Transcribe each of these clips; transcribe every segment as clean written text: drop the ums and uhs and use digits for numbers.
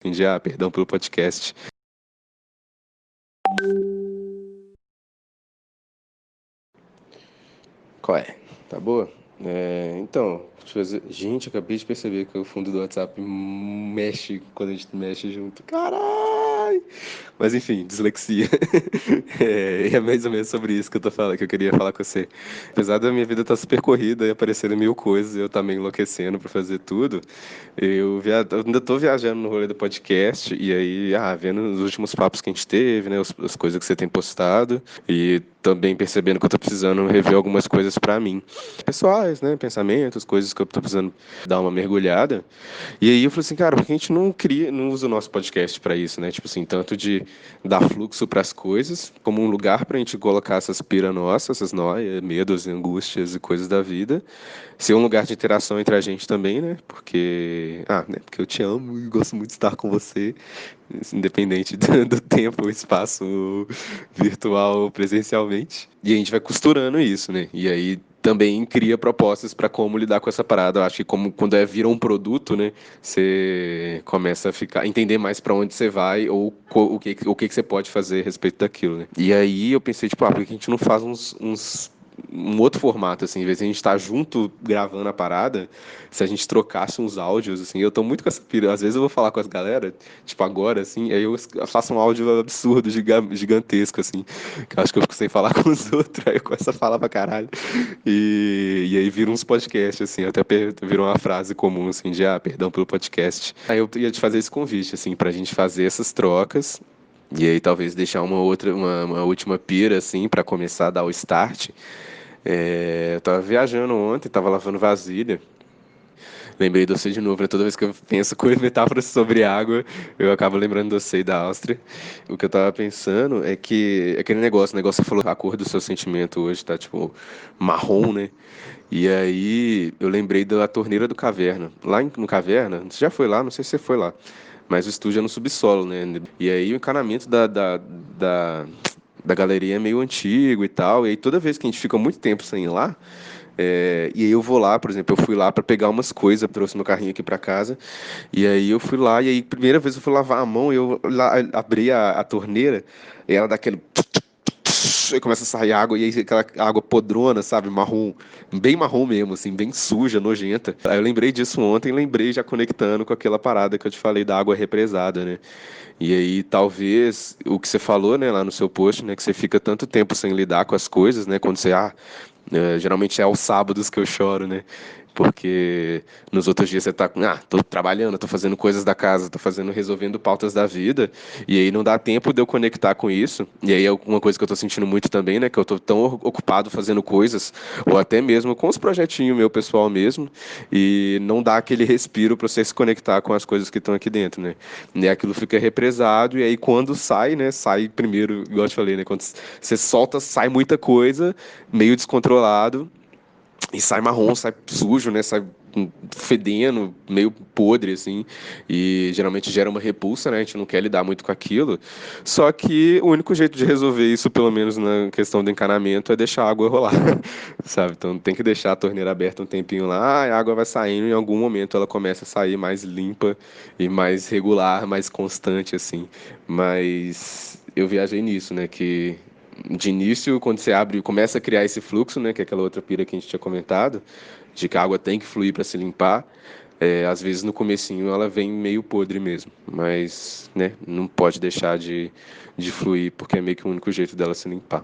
Entendi. Ah, perdão pelo podcast. Qual é? Tá boa? Então, deixa eu fazer... Gente, eu acabei de perceber que o fundo do WhatsApp mexe quando a gente mexe junto. Caralho! Mas enfim, dislexia. É mais ou menos sobre isso que eu tô falando, que eu queria falar com você. Apesar da minha vida estar super corrida e aparecendo mil coisas, e eu tá meio enlouquecendo pra fazer tudo, eu ainda tô viajando no rolê do podcast, e aí, vendo os últimos papos que a gente teve, né, as coisas que você tem postado, e também percebendo que eu tô precisando rever algumas coisas pra mim. Pessoais, né, pensamentos, coisas que eu tô precisando dar uma mergulhada. E aí eu falei assim, cara, por que a gente não cria, não usa o nosso podcast para isso, né? Tipo assim, tanto de dar fluxo para as coisas, como um lugar para a gente colocar essas pira nossas, essas noias, medos, angústias e coisas da vida. Ser um lugar de interação entre a gente também, né? Porque eu te amo e gosto muito de estar com você, independente do tempo, o espaço virtual ou presencialmente. E a gente vai costurando isso, né? E aí também cria propostas para como lidar com essa parada. Eu acho que como quando vira um produto, né, você começa a ficar entender mais para onde você vai ou o que você pode fazer a respeito daquilo, né? E aí eu pensei tipo, por que a gente não faz um outro formato, assim, em vez de a gente estar junto gravando a parada, se a gente trocasse uns áudios, assim, eu tô muito com essa pira. Às vezes eu vou falar com as galera, tipo agora, assim, aí eu faço um áudio absurdo, gigantesco, assim, que eu acho que eu fico sem falar com os outros, aí eu começo a falar pra caralho. E aí vira uns podcasts, assim, virou uma frase comum, assim, perdão pelo podcast. Aí eu ia te fazer esse convite, assim, pra gente fazer essas trocas. E aí talvez deixar uma última pira, assim, pra começar a dar o start. Eu tava viajando ontem, tava lavando vasilha. Lembrei de você de novo, né? Toda vez que eu penso com metáforas sobre água, eu acabo lembrando de você e da Áustria. O que eu tava pensando é que aquele negócio que você falou, a cor do seu sentimento hoje tá tipo marrom, né? E aí eu lembrei da torneira do Caverna. No Caverna, você já foi lá? Não sei se você foi lá. Mas o estúdio é no subsolo, né? E aí o encanamento da galeria é meio antigo e tal. E aí toda vez que a gente fica muito tempo sem ir lá, e aí eu vou lá, por exemplo, eu fui lá para pegar umas coisas, trouxe meu carrinho aqui para casa, e aí eu fui lá, e aí primeira vez eu fui lavar a mão, eu lá, abri a torneira, e ela dá aquele e começa a sair água, e aí aquela água podrona, sabe, marrom, bem marrom mesmo, assim, bem suja, nojenta. Aí eu lembrei disso ontem, lembrei já conectando com aquela parada que eu te falei da água represada, né? E aí talvez o que você falou, né, lá no seu post, né, que você fica tanto tempo sem lidar com as coisas, né, quando geralmente é aos sábados que eu choro, né? Porque nos outros dias você tá com, tô trabalhando, tô fazendo coisas da casa, tô resolvendo pautas da vida, e aí não dá tempo de eu conectar com isso. E aí é uma coisa que eu tô sentindo muito também, né, que eu tô tão ocupado fazendo coisas, ou até mesmo com os projetinhos meu pessoal mesmo, e não dá aquele respiro para você se conectar com as coisas que estão aqui dentro, né? E aquilo fica represado, e aí quando sai, né, sai primeiro, igual eu te falei, né, quando você solta, sai muita coisa, meio descontrolado, e sai marrom, sai sujo, né? Sai fedendo, meio podre, assim. E geralmente gera uma repulsa, né? A gente não quer lidar muito com aquilo. Só que o único jeito de resolver isso, pelo menos na questão do encanamento, é deixar a água rolar, sabe? Então tem que deixar a torneira aberta um tempinho lá, a água vai saindo e em algum momento ela começa a sair mais limpa e mais regular, mais constante, assim. Mas eu viajei nisso, né? Que de início, quando você abre, começa a criar esse fluxo, né, que é aquela outra pira que a gente tinha comentado, de que a água tem que fluir para se limpar. Às vezes no comecinho ela vem meio podre mesmo, mas, né, não pode deixar de fluir porque é meio que o único jeito dela se limpar.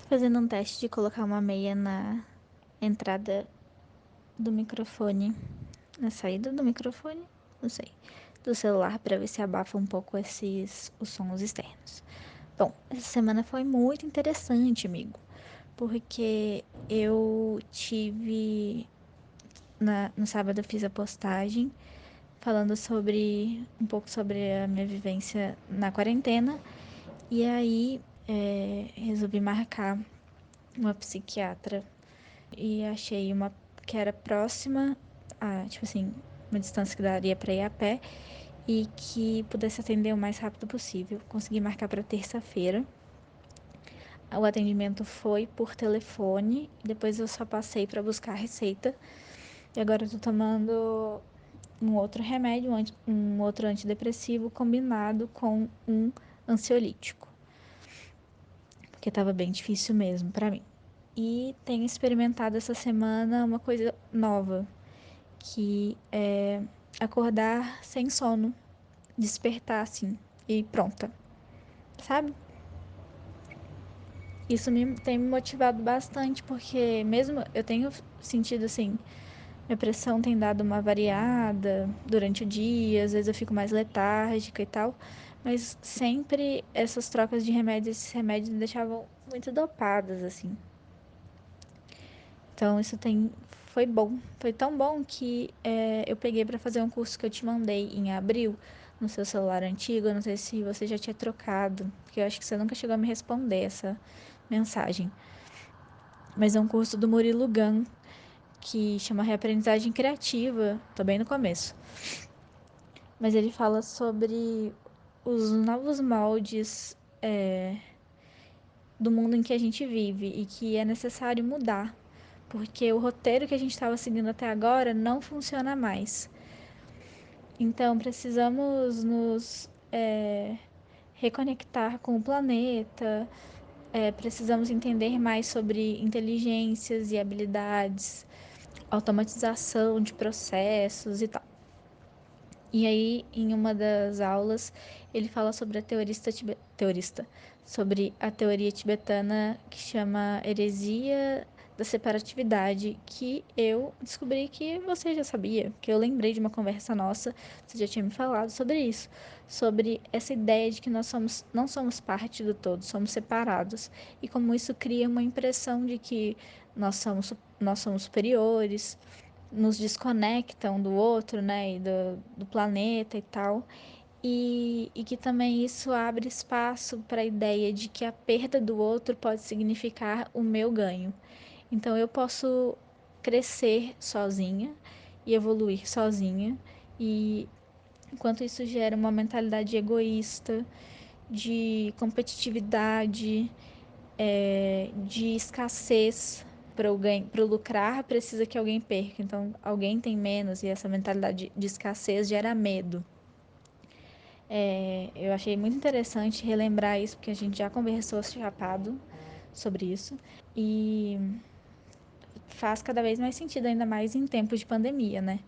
Fazendo um teste de colocar uma meia na entrada do microfone, na saída do microfone, não sei, do celular para ver se abafa um pouco os sons externos. Bom, essa semana foi muito interessante, amigo, porque eu tive no sábado eu fiz a postagem falando sobre um pouco sobre a minha vivência na quarentena e aí resolvi marcar uma psiquiatra e achei uma que era próxima a, tipo assim, uma distância que daria para ir a pé e que pudesse atender o mais rápido possível. Consegui marcar para terça-feira o atendimento foi por telefone, depois eu só passei para buscar a receita. E agora eu tô tomando um outro remédio, um outro antidepressivo combinado com um ansiolítico, porque tava bem difícil mesmo para mim. E tenho experimentado essa semana uma coisa nova, que é acordar sem sono, despertar assim e pronta, sabe? Isso tem me motivado bastante, porque mesmo eu tenho sentido assim, minha pressão tem dado uma variada durante o dia, às vezes eu fico mais letárgica e tal, mas sempre essas trocas de remédios, esses remédios me deixavam muito dopadas, assim. Então isso foi bom, foi tão bom que eu peguei para fazer um curso que eu te mandei em abril no seu celular antigo. Eu não sei se você já tinha trocado, porque eu acho que você nunca chegou a me responder essa mensagem. Mas é um curso do Murilo Gun, que chama Reaprendizagem Criativa, tô bem no começo. Mas ele fala sobre os novos moldes do mundo em que a gente vive e que é necessário mudar, porque o roteiro que a gente estava seguindo até agora não funciona mais. Então precisamos nos reconectar com o planeta, precisamos entender mais sobre inteligências e habilidades, automatização de processos e tal. E aí, em uma das aulas, ele fala sobre a sobre a teoria tibetana que chama heresia da separatividade, que eu descobri que você já sabia, que eu lembrei de uma conversa nossa, você já tinha me falado sobre isso, sobre essa ideia de que não somos parte do todo, somos separados, e como isso cria uma impressão de que nós somos superiores, nos desconectam do outro, né, e do planeta e tal. E que também isso abre espaço para a ideia de que a perda do outro pode significar o meu ganho. Então eu posso crescer sozinha e evoluir sozinha, e enquanto isso gera uma mentalidade egoísta, de competitividade, de escassez. Para o lucrar, precisa que alguém perca. Então, alguém tem menos, e essa mentalidade de escassez gera medo. Eu achei muito interessante relembrar isso, porque a gente já conversou chapado sobre isso. E faz cada vez mais sentido, ainda mais em tempos de pandemia, né?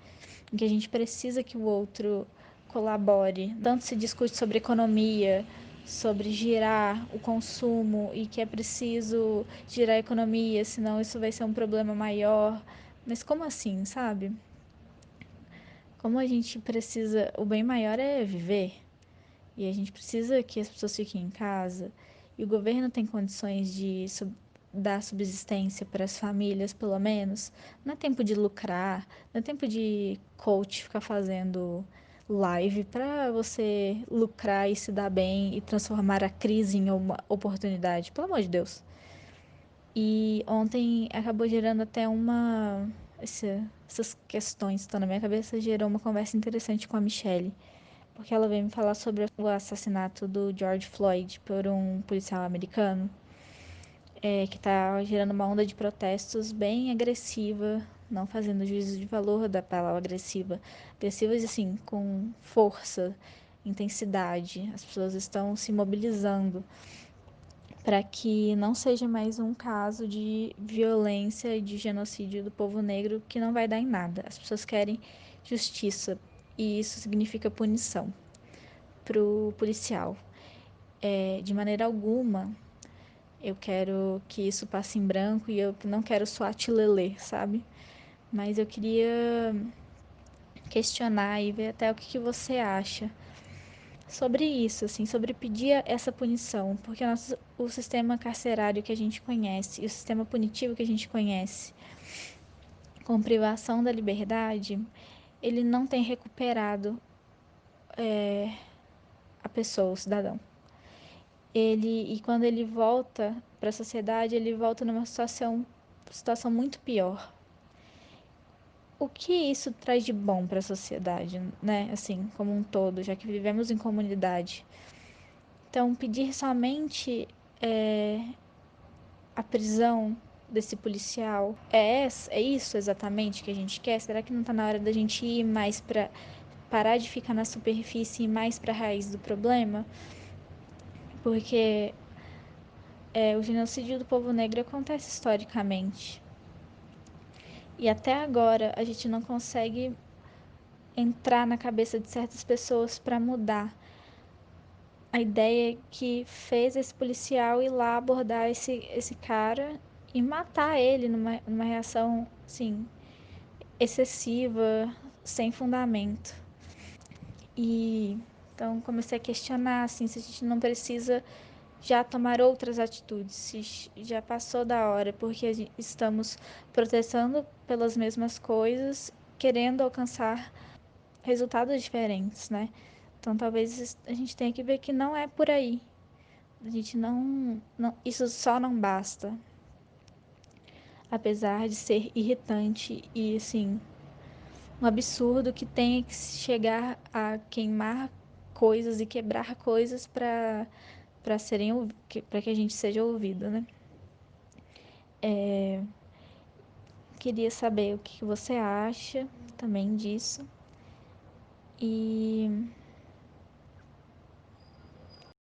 Em que a gente precisa que o outro colabore. Tanto se discute sobre economia, sobre girar o consumo, e que é preciso girar a economia, senão isso vai ser um problema maior. Mas como assim, sabe? Como a gente precisa. O bem maior é viver. E a gente precisa que as pessoas fiquem em casa. E o governo tem condições de dar subsistência para as famílias, pelo menos. Não é tempo de lucrar, não é tempo de coach ficar fazendo live para você lucrar e se dar bem e transformar a crise em uma oportunidade. Pelo amor de Deus. E ontem acabou gerando até essas questões que estão na minha cabeça, gerou uma conversa interessante com a Michelle, porque ela veio me falar sobre o assassinato do George Floyd por um policial americano, que está gerando uma onda de protestos bem agressiva, não fazendo juízo de valor da palavra agressiva. Agressivas, assim, com força, intensidade. As pessoas estão se mobilizando para que não seja mais um caso de violência e de genocídio do povo negro que não vai dar em nada. As pessoas querem justiça, e isso significa punição pro policial. De maneira alguma eu quero que isso passe em branco, e eu não quero soar tilelê, sabe? Mas eu queria questionar e ver até o que você acha sobre isso, assim, sobre pedir essa punição, porque o sistema carcerário que a gente conhece e o sistema punitivo que a gente conhece, com privação da liberdade, ele não tem recuperado a pessoa, o cidadão. E quando ele volta para a sociedade, ele volta numa situação muito pior. O que isso traz de bom para a sociedade, né? Assim, como um todo, já que vivemos em comunidade. Então, pedir somente a prisão desse policial é isso exatamente que a gente quer? Será que não está na hora da gente ir mais para parar de ficar na superfície e ir mais para a raiz do problema? Porque o genocídio do povo negro acontece historicamente. E até agora a gente não consegue entrar na cabeça de certas pessoas para mudar. A ideia que fez esse policial ir lá abordar esse cara e matar ele numa reação, assim, excessiva, sem fundamento. E então comecei a questionar, assim, se a gente não precisa já tomar outras atitudes, se já passou da hora, porque estamos protestando pelas mesmas coisas, querendo alcançar resultados diferentes, né? Então talvez a gente tenha que ver que não é por aí. A gente não isso só não basta. Apesar de ser irritante e assim, um absurdo que tenha que chegar a queimar coisas e quebrar coisas para serem para que a gente seja ouvido, né? Queria saber o que você acha também disso. E